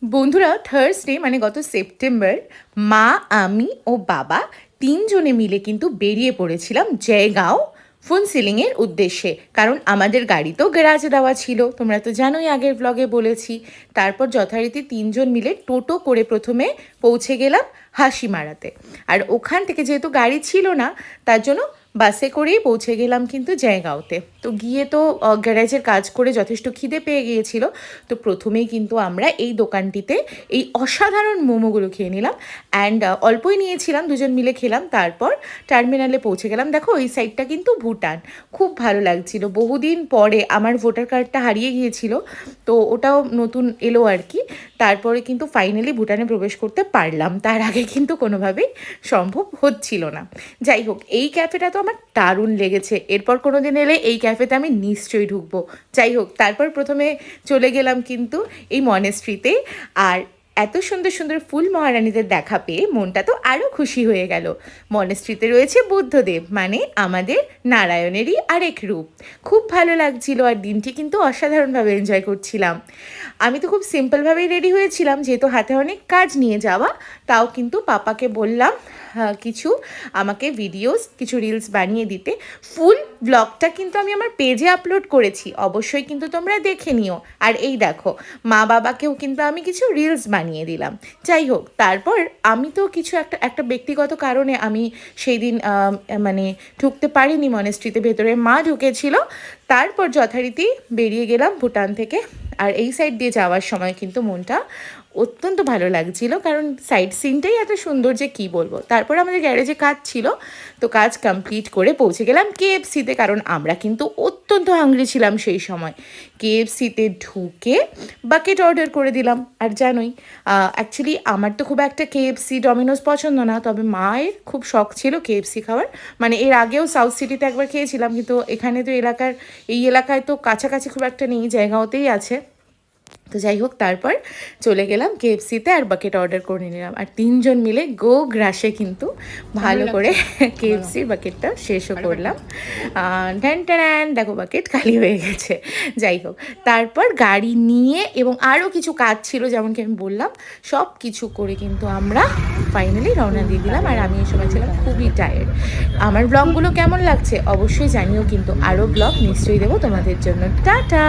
বন্ধুরা, থার্সডে মানে গত সেপ্টেম্বর মা, আমি ও বাবা তিনজনে মিলে কিন্তু বেরিয়ে পড়েছিলাম জয়গাঁও ফুনসিলিংয়ের উদ্দেশ্যে। কারণ আমাদের গাড়ি তো গ্যারাজে দেওয়া ছিল, তোমরা তো জানোই, আগের ব্লগে বলেছি। তারপর যথারীতি তিনজন মিলে টোটো করে প্রথমে পৌঁছে গেলাম হাসিমারাতে। আর ওখান থেকে যেহেতু গাড়ি ছিল না, তার জন্য বাসে করেই পৌঁছে গেলাম কিন্তু জয়গাঁওতে। তো গিয়ে তো গ্যারেজের কাজ করে যথেষ্ট খিদে পেয়ে গিয়েছিল। তো প্রথমেই কিন্তু আমরা এই দোকানটিতে এই অসাধারণ মোমোগুলো খেয়ে নিলাম। অ্যান্ড অল্পই নিয়েছিলাম, দুজন মিলে খেলাম। তারপর টার্মিনালে পৌঁছে গেলাম। দেখো ওই সাইডটা কিন্তু ভুটান, খুব ভালো লাগছিল। বহুদিন পরে আমার ভোটার কার্ডটা হারিয়ে গিয়েছিল, তো ওটাও নতুন এলো আর কি। তারপরে কিন্তু ফাইনালি ভুটানে প্রবেশ করতে পারলাম, তার আগে কিন্তু কোনোভাবেই সম্ভব হচ্ছিল না। যাই হোক, এই ক্যাফেটা তো আমার দারুণ লেগেছে। এরপর কোনো দিন এলে এই ক্যাফেতে আমি নিশ্চয়ই ঢুকবো। যাই হোক, তারপর প্রথমে চলে গেলাম কিন্তু এই মনেস্ট্রিতে। আর এত সুন্দর সুন্দর ফুল মহারানীদের দেখা পেয়ে মনটা তো আরও খুশি হয়ে গেল। মনেস্ট্রিতে রয়েছে বুদ্ধদেব, মানে আমাদের নারায়ণেরই আরেক রূপ। খুব ভালো লাগছিল, আর দিনটি কিন্তু অসাধারণভাবে এনজয় করছিলাম। আমি তো খুব সিম্পলভাবেই রেডি হয়েছিলাম, যেহেতু হাতে অনেক কাজ নিয়ে যাওয়া। তাও কিন্তু পাপাকে বললাম কিছু আমাকে ভিডিওস, কিছু রিলস বানিয়ে দিতে। ফুল ব্লগটা কিন্তু আমি আমার পেজে আপলোড করেছি, অবশ্যই কিন্তু তোমরা দেখে নিও। আর এই দেখো, মা বাবাকেও কিন্তু আমি কিছু রিলস বানিয়ে দিলাম। যাই হোক, তারপর আমি তো কিছু একটা ব্যক্তিগত কারণে আমি সেই দিন মানে ঢুকতে পারিনি মনেস্ট্রিতে, ভেতরে মা ঢুকেছিল। তারপর যথারীতি বেরিয়ে গেলাম ভুটান থেকে। আর এই সাইড দিয়ে যাওয়ার সময় কিন্তু মনটা অত্যন্ত ভালো লাগছিল, কারণ সাইড সিনটাই এত সুন্দর যে কী বলবো। তারপর আমাদের গ্যারেজে কাজ ছিল, তো কাজ কমপ্লিট করে পৌঁছে গেলাম কেএফসিতে, কারণ আমরা কিন্তু অত্যন্ত হাংরি ছিলাম সেই সময়। কেএফসিতে ঢুকে বাকেট অর্ডার করে দিলাম। আর জানোই, অ্যাকচুয়ালি আমার তো খুব একটা কেএফসি, ডমিনোস পছন্দ না, তবে মায়ের খুব শখ ছিল কেএফসি খাওয়ার। মানে এর আগেও সাউথ সিটিতে একবার খেয়েছিলাম, কিন্তু এখানে তো এই এলাকায় তো কাছাকাছি খুব একটা নেই, জায়গাতেই আছে। তো যাই হোক, তারপর চলে গেলাম কেএফসিতে আর বাকেট অর্ডার করে নিলাম। আর তিনজন মিলে গ্রাসে কিন্তু ভালো করে কেএফসি বাকেটটা শেষও করলাম। ট্যান, দেখো বাকেট খালি হয়ে গেছে। যাই হোক, তারপর গাড়ি নিয়ে এবং আরও কিছু কাজ ছিল, যেমন কি আমি বললাম, সব কিছু করে কিন্তু আমরা ফাইনালি রওনা দিয়ে দিলাম। আর আমি এই সময় ছিলাম খুবই টায়ার্ড। আমার ব্লগগুলো কেমন লাগছে অবশ্যই জানিও, কিন্তু আরও ব্লগ নিশ্চয়ই দেবো তোমাদের জন্য। টাটা।